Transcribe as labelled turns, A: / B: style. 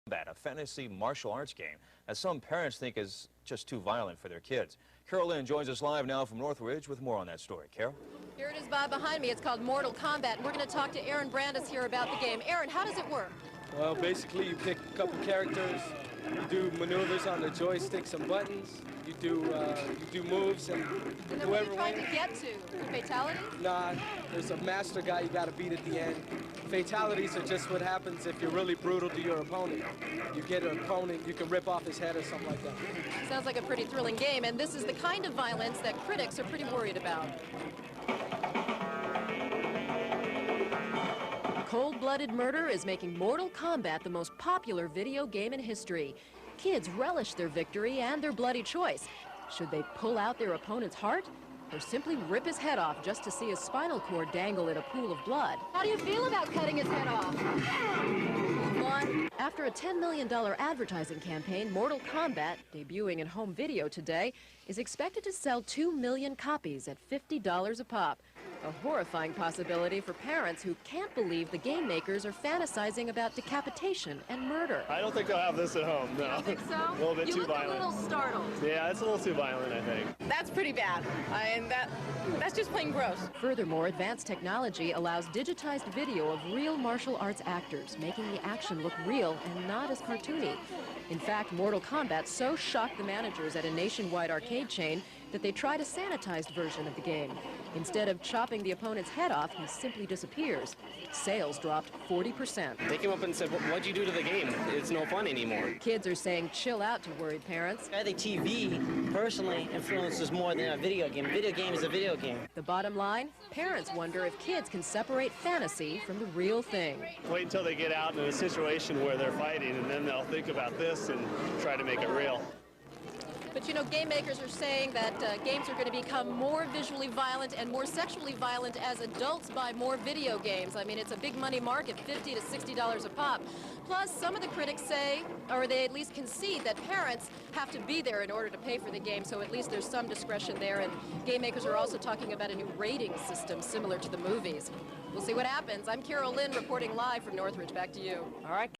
A: Kombat, a fantasy martial arts game that some parents think is just too violent for their kids. Carol Lynn joins us live now from Northridge with more on that story. Carol?
B: Here it is, Bob, behind me. It's called Mortal Kombat. We're going to talk to Aaron Brandis here about the game. Aaron, how does it work?
C: Well, basically, you pick a couple characters, you do maneuvers on the joystick, some buttons, you do moves, and
B: then what are you trying to get to? Fatalities?
C: Nah, there's a master guy you got to beat at the end. Fatalities are just what happens if you're really brutal to your opponent. You get an opponent, you can rip off his head or something like that. Sounds
B: like a pretty thrilling game, and this is the kind of violence that critics are pretty worried about. Cold-blooded murder is making Mortal Kombat the most popular video game in history. Kids relish their victory and their bloody choice. Should they pull out their opponent's heart, or simply rip his head off just to see his spinal cord dangle in a pool of blood? How do you feel about cutting his head off? After a $10 million advertising campaign, Mortal Kombat, debuting in home video today, is expected to sell 2 million copies at $50 a pop. A horrifying possibility for parents who can't believe the game makers are fantasizing about decapitation and murder.
D: I don't think they'll have this at home, no.
B: You don't think so?
D: A little bit too violent.
B: You look a little startled.
D: Yeah, it's a little too violent, I think.
E: That's pretty bad. That's just plain gross.
B: Furthermore, advanced technology allows digitized video of real martial arts actors, making the action look real and not as cartoony. In fact, Mortal Kombat so shocked the managers at a nationwide arcade chain that they tried a sanitized version of the game. Instead of chopping the opponent's head off, he simply disappears. Sales dropped 40%.
F: They came up and said, what'd you do to the game? It's no fun anymore.
B: Kids are saying chill out to worried parents.
G: I think TV personally influences more than a video game. A video game is a video game.
B: The bottom line, parents wonder if kids can separate fantasy from the real thing.
D: Wait until they get out in a situation where they're fighting, and then they'll think about this and try to make it real.
B: But you know, game makers are saying that games are going to become more visually violent and more sexually violent as adults buy more video games. I mean, it's a big money market, $50 to $60 a pop. Plus, some of the critics say, or they at least concede, that parents have to be there in order to pay for the game, so at least there's some discretion there. And game makers are also talking about a new rating system similar to the movies. We'll see what happens. I'm Carol Lynn reporting live from Northridge. Back to you.
G: All right.